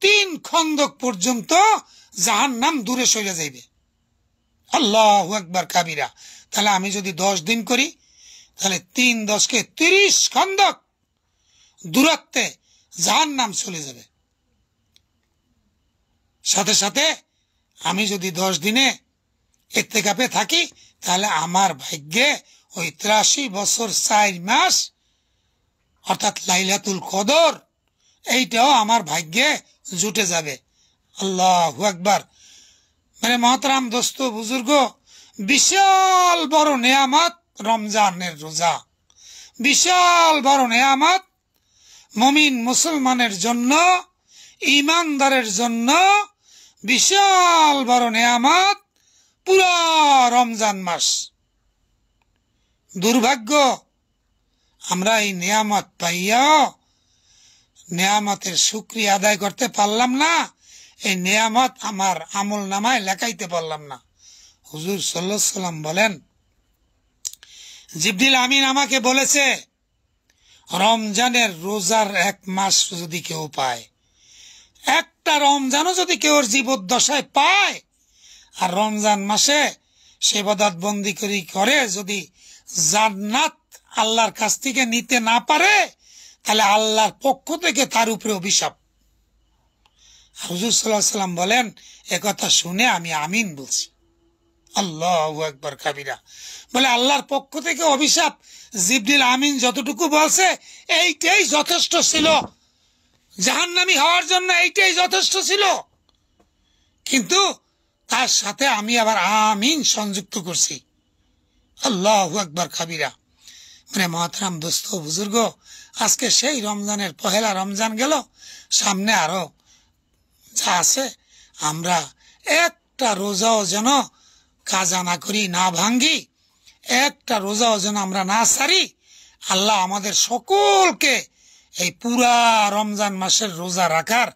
Speaker 1: 3 খন্দক পর্যন্ত জাহান্নাম দূরে সরে যাইবে। আল্লাহু আকবার কাবীরা। তাহলে আমি যদি 10 দিন করি, তাহলে 3 10 কে 30 খন্দক দূরত্বে জাহান্নাম চলে যাবে। সাথে সাথে আমি যদি 10 দিনে ইতিকাফে থাকি, তাহলে আমার ভাগ্যে ওই 83 বছর 4 মাস অর্থাৎ লাইলাতুল কদর, এইটাও আমার ভাগ্যে জুটে যাবে। আল্লাহু আকবার। মানে মহতরাম দোস্ত বুজুর্গ, বিশাল বড় নেয়ামত রমজানের রোজা, বিশাল বড় নেয়ামত মুমিন মুসলমানের জন্য, ঈমানদারের জন্য বিশাল বড় নেয়ামত পুরা রমজান মাস। দুর্ভাগ্য আমরা এই নেয়ামত পাইয়াও নেয়ামতের শুকরিয়া আদায় করতে পারলাম না, এই নেয়ামত আমার আমল নামায় লেখাইতে পারলাম না। হুজুর সাল্লাল্লাহু আলাইহি সাল্লাম বলেন, জিবরিল আমিন আমাকে বলেছে, রমজানের রোজার 1 মাস যদি কেউ পায়, একটা রমজানও যদি কেউ জীবদ্দশায় পায়, আর রমজান মাসে সে ইবাদত বন্দি করে যদি জান্নাত আল্লাহর কাছ থেকে নিতে না পারে, তাহলে আল্লাহর পক্ষ থেকে তার উপরে অভিশাপ। হুজুর সাল্লাল্লাহু আলাইহি সাল্লাম বলেন, একথা শুনে আমি আমিন বলছি। আল্লাহু আকবার কাবীরা। বলে আল্লাহর পক্ষ থেকে অভিশাপ, জিবরিল আমিন যতটুকু বলছে এইটাই যথেষ্ট ছিল, জাহান্নামী হওয়ার জন্য এইটাই যথেষ্ট ছিল। কিন্তু তার সাথে আমি আবার আমিন সংযুক্ত করছি। আল্লাহু আকবার কাবীরা। মানে মহতরম দোস্ত বুজুর্গ, আজকে সেই রমজানের পহেলা রমজান গেল, সামনে আরো যা আছে, আমরা একটা রোজাও যেন কাজা না করি, না ভাঙ্গি, একটা রোজাও যেন আমরা না ছাড়ি। আল্লাহ আমাদের সকলকে এই পুরা রমজান মাসের রোজা রাখার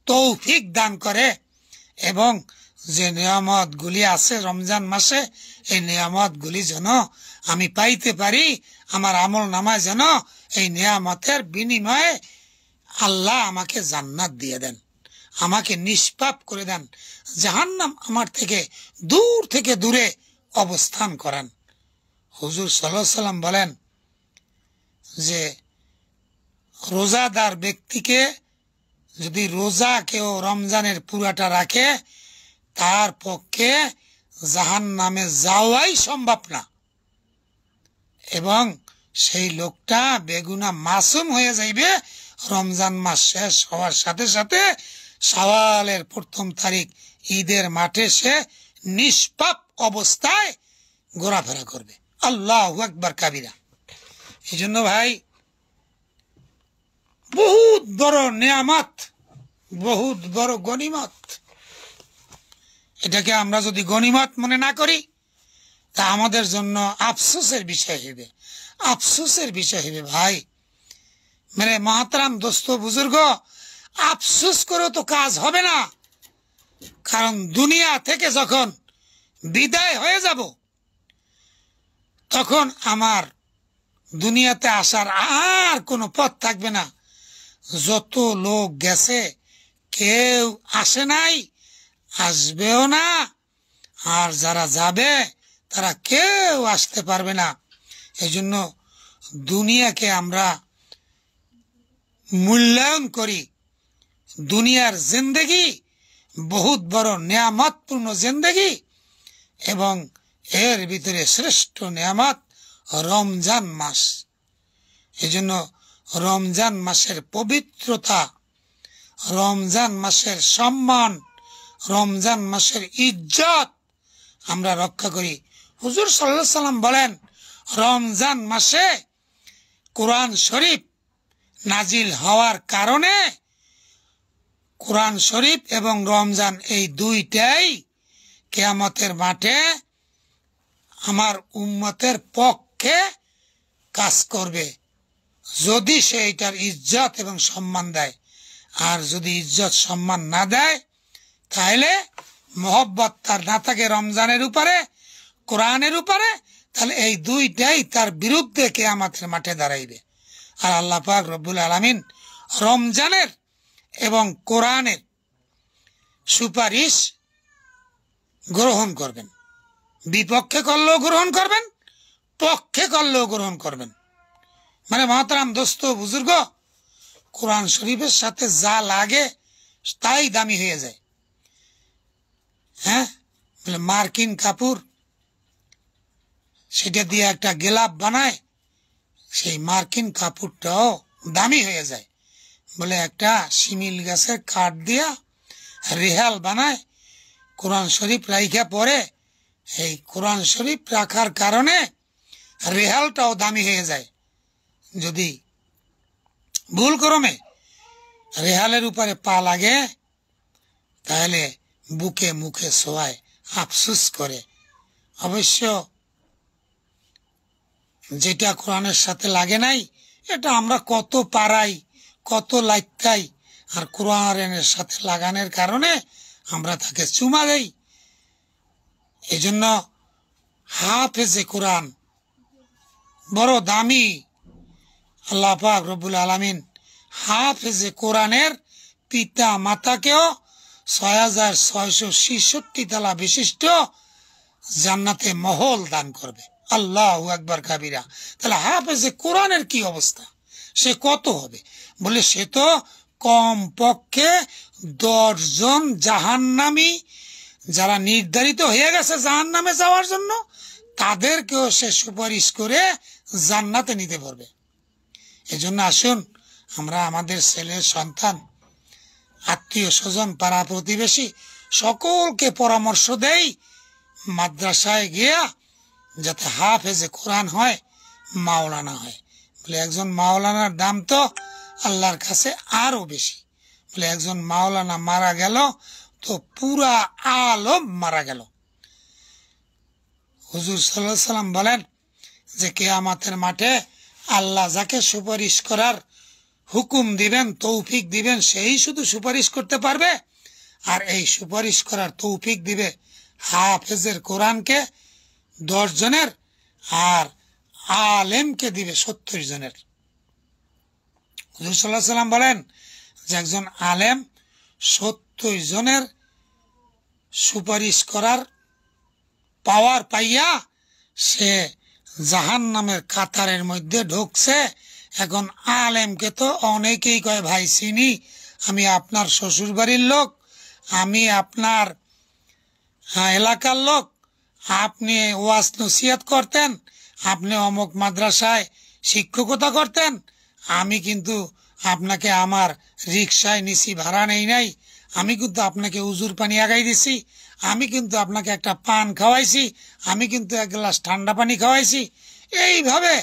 Speaker 1: তৌফিক দান করে, এবং যে নিয়ামত গুলি আছে রমজান মাসে, এই নিয়ামত গুলি যেন আমি পাইতে পারি, আমার আমল নামায় যেন এই নিয়ামতের বিনিময়ে আল্লাহ আমাকে জান্নাত দিয়ে দেন, আমাকে নিষ্পাপ করে দেন, জাহান্নাম আমার থেকে দূরে অবস্থান করান। হুজুর সাল্লাল্লাহু আলাইহি সাল্লাম বলেন যে রোজাদার ব্যক্তিকে যদি রোজা কেউ রমজানের পুরাটা রাখে, তার পক্ষে জাহান্নামে যাওয়াই সম্ভব না, এবং সেই লোকটা বেগুনাহ মাসুম হয়ে যাইবে। রমজান মাস শেষ হওয়ার সাথে সাথে শাওয়ালের প্রথম তারিখ ঈদের মাঠে সে নিষ্পাপ অবস্থায় ঘোরাফেরা করবে। আল্লাহু আকবার কাবীরা। এই জন্য ভাই, বহুত বড় নিয়ামত, বহুত বড় গনিমত। এটাকে আমরা যদি গনিমত মনে না করি, তা আমাদের জন্য আফসোসের বিষয় হইবে, আফসোসের বিষয় হইবে ভাই। মানে মহতরম দোস্ত বুজুর্গ, আফসোস করেও তো কাজ হবে না, কারণ দুনিয়া থেকে যখন বিদায় হয়ে যাব, তখন আমার দুনিয়াতে আসার আর কোনো পথ থাকবে না। যত লোক গেছে কেউ আসে নাই, আসবেও না, আর যারা যাবে তারা কেউ আসতে পারবে না। এই জন্য দুনিয়াকে আমরা মূল্যায়ন করি। দুনিয়ার জিন্দেগি বহুত বড় নিয়ামতপূর্ণ জিন্দেগি, এবং এর ভিতরে শ্রেষ্ঠ নিয়ামত রমজান মাস। এই জন্য রমজান মাসের পবিত্রতা, রমজান মাসের সম্মান, রমজান মাসের ইজ্জত আমরা রক্ষা করি। হুজুর সাল্লাল্লাহু আলাইহি সাল্লাম বলেন, রমজান মাসে কোরআন শরীফ নাজিল হওয়ার কারণে কোরআন শরীফ এবং রমজান এই দুইটাই কিয়ামতের মাঠে আমার উম্মতের পক্ষে কাজ করবে, যদি সে এটার ইজ্জত এবং সম্মান দেয়। আর যদি ইজ্জত সম্মান না দেয়, তাহলে মহব্বত তার না থাকে রমজানের উপরে, কোরআনের উপরে, তাহলে এই দুইটাই তার বিরুদ্ধে কিয়ামতের মাঠে দাঁড়াইবে। আর আল্লাহ পাক রব্বুল আলামিন রমজানের এবং কোরআনের সুপারিশ গ্রহণ করবেন, বিপক্ষে করলেও গ্রহণ করবেন, পক্ষে করলেও গ্রহণ করবেন। মানে মহতরম দোস্ত বুজুর্গ, কোরআন শরীফের সাথে যা লাগে তাই দামি হয়ে যায়। হ্যাঁ, মার্কিন কাপড়, সেটা দিয়ে একটা গেলাপ বানায়, সেই মার্কিন কাপড়টাও দামি হয়ে যায়। বলে একটা শিমিল গাছের কাঠ দিয়া রেহাল বানায়, কোরআন শরীফ রাইখা পরে, এই কোরআন শরীফ রাখার কারণে রেহালটাও দামি হয়ে যায়। যদি ভুল ক্রমে রেহালের উপরে পা লাগে, তাহলে বুকে মুখে ছোঁয়ায়, আফসুস করে। অবশ্য যেটা কোরআনের সাথে লাগে নাই, এটা আমরা কত পারাই, কত লাইতাই, আর কোরআনের সাথে লাগানোর কারণে আমরা তাকে চুমা দেই। এই জন্য হাফেজে কোরআন বড় দামি। আল্লাহ পাক রব্বুল আলামিন হাফেজে কোরআনের পিতা মাতাকেও ৬৬৬৬ তলা বিশিষ্ট জান্নাতে মহল দান করবে। আল্লাহু আকবার কাবীরা। তাহলে হাফেজে কোরআনের কি অবস্থা, সে কত হবে? বলে সে তো কমপক্ষে 10 জন জাহান্নামী যারা নির্ধারিত হয়ে গেছে জাহান্নামে যাওয়ার জন্য তাদেরকেও সে সুপারিশ করে জান্নাতে নিতে পারবে। এজন্য আসুন আমরা আমাদের ছেলের সন্তান, আত্মীয় স্বজন, পাড়া প্রতিবেশী সকলকে পরামর্শ দেই মাদ্রাসায় গিয়া যাতে হাফেজে কোরআন হয়, মাওলানা হয়। বলে একজন মাওলানার দাম তো আল্লাহর কাছে আরো বেশি। বলে একজন মাওলানা মারা গেল তো পুরা আলম মারা গেল। হুজুর সাল্লাল্লাহু আলাইহি সাল্লাম বলেন যে কিয়ামতের মাঠে আল্লাহ যাকে সুপারিশ করার হুকুম দিবেন, তৌফিক দিবেন, সেই শুধু সুপারিশ করতে পারবে। আর এই সুপারিশ করার তৌফিক দিবে হাফেজের কোরআনকে 10 জনের, আর আলেমকে দিবে 70 জনের। হুজুর সাল্লাল্লাহু আলাইহি সাল্লাম বলেন যে একজন আলেম 70 জনের সুপারিশ করার পাওয়ার পাইয়া সে জাহান্নামের কাতারের মধ্যে ঢুকছে। এখন আলেমকে তো অনেকেই কয় ভাই চিনি, আমি আপনার শ্বশুর বাড়ির লোক, আমি আপনার এলাকার লোক, আপনি ওয়াজ নসিহত করতেন, আপনি অমুক মাদ্রাসায় শিক্ষকতা করতেন, আমি কিন্তু আপনাকে আমার রিক্সায় নিছি, ভাড়া নেই নাই, আমি কিন্তু আপনাকে উজুর পানি আগাই দিছি, আমি কিন্তু আপনাকে একটা পান খাওয়াইছি, আমি কিন্তু 1 গ্লাস ঠান্ডা পানি খাওয়াইছি। এইভাবে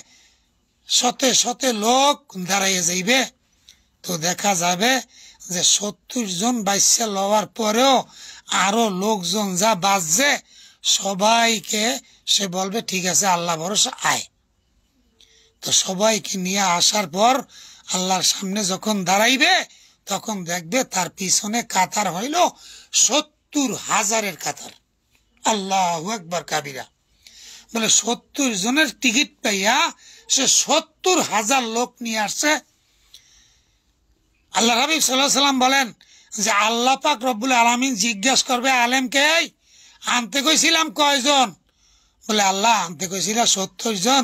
Speaker 1: শতে শতে লোক দাঁড়াইয়ে যাইবে। তো দেখা যাবে যে 70 জন বাইসা লওয়ার পরেও আরো লোকজন যা বাজছে সবাইকে সে বলবে ঠিক আছে আল্লাহ ভরসা আয়। তো সবাইকে নিয়ে আসার পর আল্লাহর সামনে যখন দাঁড়াইবে তখন দেখবে তার পিছনে কাতার হইল 70,000-এর কাতার। আল্লাহু আকবার কাবিরা। বলে 70 জনের টিকিট পাইয়া সে 70,000 লোক নিয়ে আসছে। আল্লাহ হাবিব সাল্লাল্লাহু আলাইহি সাল্লাম বলেন যে আল্লাহ পাক রব্বুল আলামিন জিজ্ঞাসা করবে আলেমকে, আনতে কইছিলাম কয়জন? বলে আল্লাহ আনতে কইছিলাম 70 জন।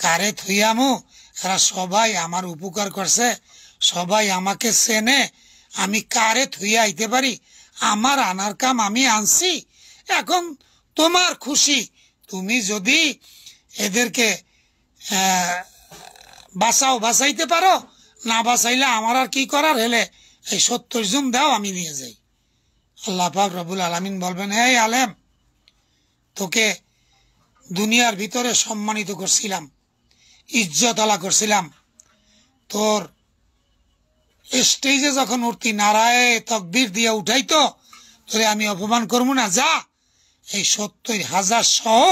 Speaker 1: কারে থুইয়ামু? এরা সবাই আমার উপকার করছে, সবাই আমাকে চেনে, আমি কারে থুইয়া আইতে পারি? আমার আনার কাম আমি আনছি। এখন তোমার খুশি, তুমি যদি এদেরকে বাঁচাইতে পারো, না বাঁচাইলে আমার আর কি করার, হেলে এই 70 জন দাও, আমি নিয়ে যাই। আল্লাহ পাক রব্বুল আলামিন বলবেন, এই আলেম, তোকে দুনিয়ার ভিতরে সম্মানিত করছিলাম, ইজ্জত আলা করছিলাম, তোর স্টেজে যখন উঠতি নারায়ে তাকবীর দিয়ে উঠাইতো, তোরে আমি অপমান করবো না, যা এই 70,000 সহ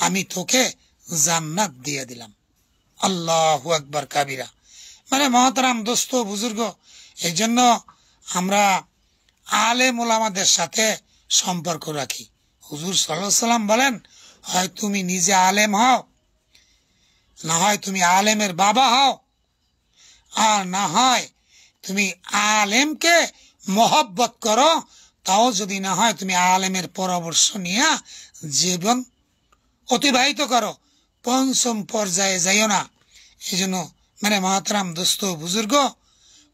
Speaker 1: আমি তোকে জান্নাত দিয়ে দিলাম। আল্লাহু আকবার কাবিরা। মানে মহতারাম দোস্ত বুজুর্গ, এই জন্য আমরা আলেম ওলামাদের সাথে সম্পর্ক রাখি। হুজুর সাল্লাল্লাহু আলাইহি সাল্লাম বলেন, হয় তুমি নিজে আলেম হও, না হয় তুমি আলেমের বাবা হও, আর না হয় তুমি আলেমকে মহব্বত করো, তাও যদি না হয় তুমি আলেমের পরামর্শ নিয়ে জীবন অতিবাহিত করো, পঞ্চম পর্যায়ে যাইও না। এই জন্য মানে মহতারাম দোস্ত বুজুর্গ,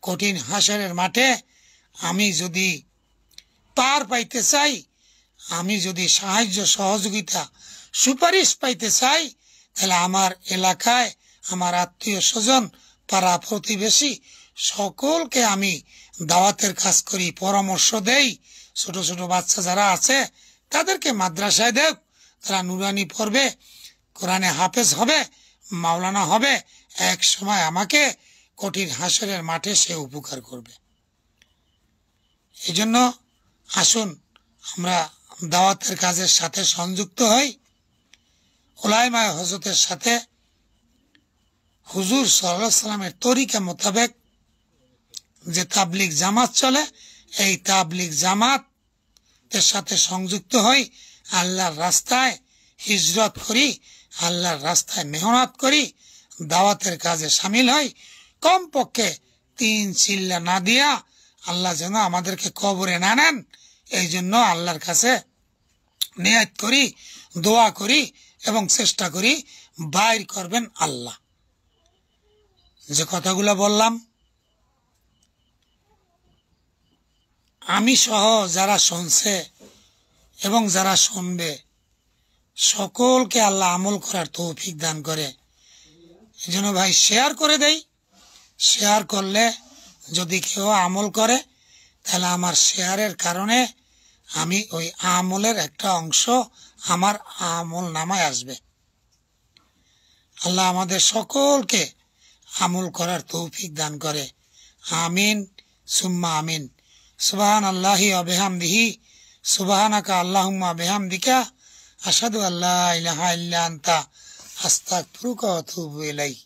Speaker 1: কঠিন হাসরের মাঠে আমি যদি পার পাইতে চাই, আমি যদি সাহায্য সহযোগিতা সুপারিশ পাইতে চাই, তাহলে আমার এলাকায় আমার আত্মীয় স্বজন, পাড়া প্রতিবেশী সকলকে আমি দাওয়াতের কাজ করি, পরামর্শ দেই। ছোট ছোট বাচ্চা যারা আছে তাদেরকে মাদ্রাসায় দেব, তারা নুরানি পড়বে, কোরআনে হাফেজ হবে, মাওলানা হবে, এক সময় আমাকে কঠিন হাসরের মাঠে সে উপকার করবে। এই জন্য আসুন আমরা দাওয়াতের কাজের সাথে সংযুক্ত হই, উলামায়ে হযরতের সাথে হুজুর সাল্লাল্লাহু আলাইহি সাল্লামের তরিকা মোতাবেক যে তাবলিগ জামাত চলে, এই তাবলিগ জামাতের সাথে সংযুক্ত হই, আল্লাহর রাস্তায় হিজরত করি, আল্লাহর রাস্তায় মেহনত করি, দাওয়াতের কাজে সামিল হই। কমপক্ষে 3 চিল্লা না দিয়া আল্লাহ যেন আমাদেরকে কবরে না নেন, এই জন্য আল্লাহর কাছে নিয়ত করি, দোয়া করি এবং চেষ্টা করি বাইর করবেন আল্লাহ। যে কথাগুলো বললাম আমি সহ যারা শুনছে এবং যারা শুনবে সকলকে আল্লাহ আমল করার তৌফিক দান করে। এজন্য ভাই শেয়ার করে দেই। শেয়ার করলে যদি কেউ আমল করে তাহলে আমার শেয়ারের কারণে আমি ওই আমলের একটা অংশ আমার আমল নামায় আসবে। আল্লাহ আমাদের সকলকে আমল করার তৌফিক দান করে। আমিন সুম্মা আমিন। সুবহান আল্লাহি ওয়া বিহামদিহি সুবহানাকা আল্লাহুম্মা বিহামদিকা আশহাদু আল্লা ইলাহা ইল্লা আনতা আস্তাগফিরুকা ওয়া আতুবু ইলাইক।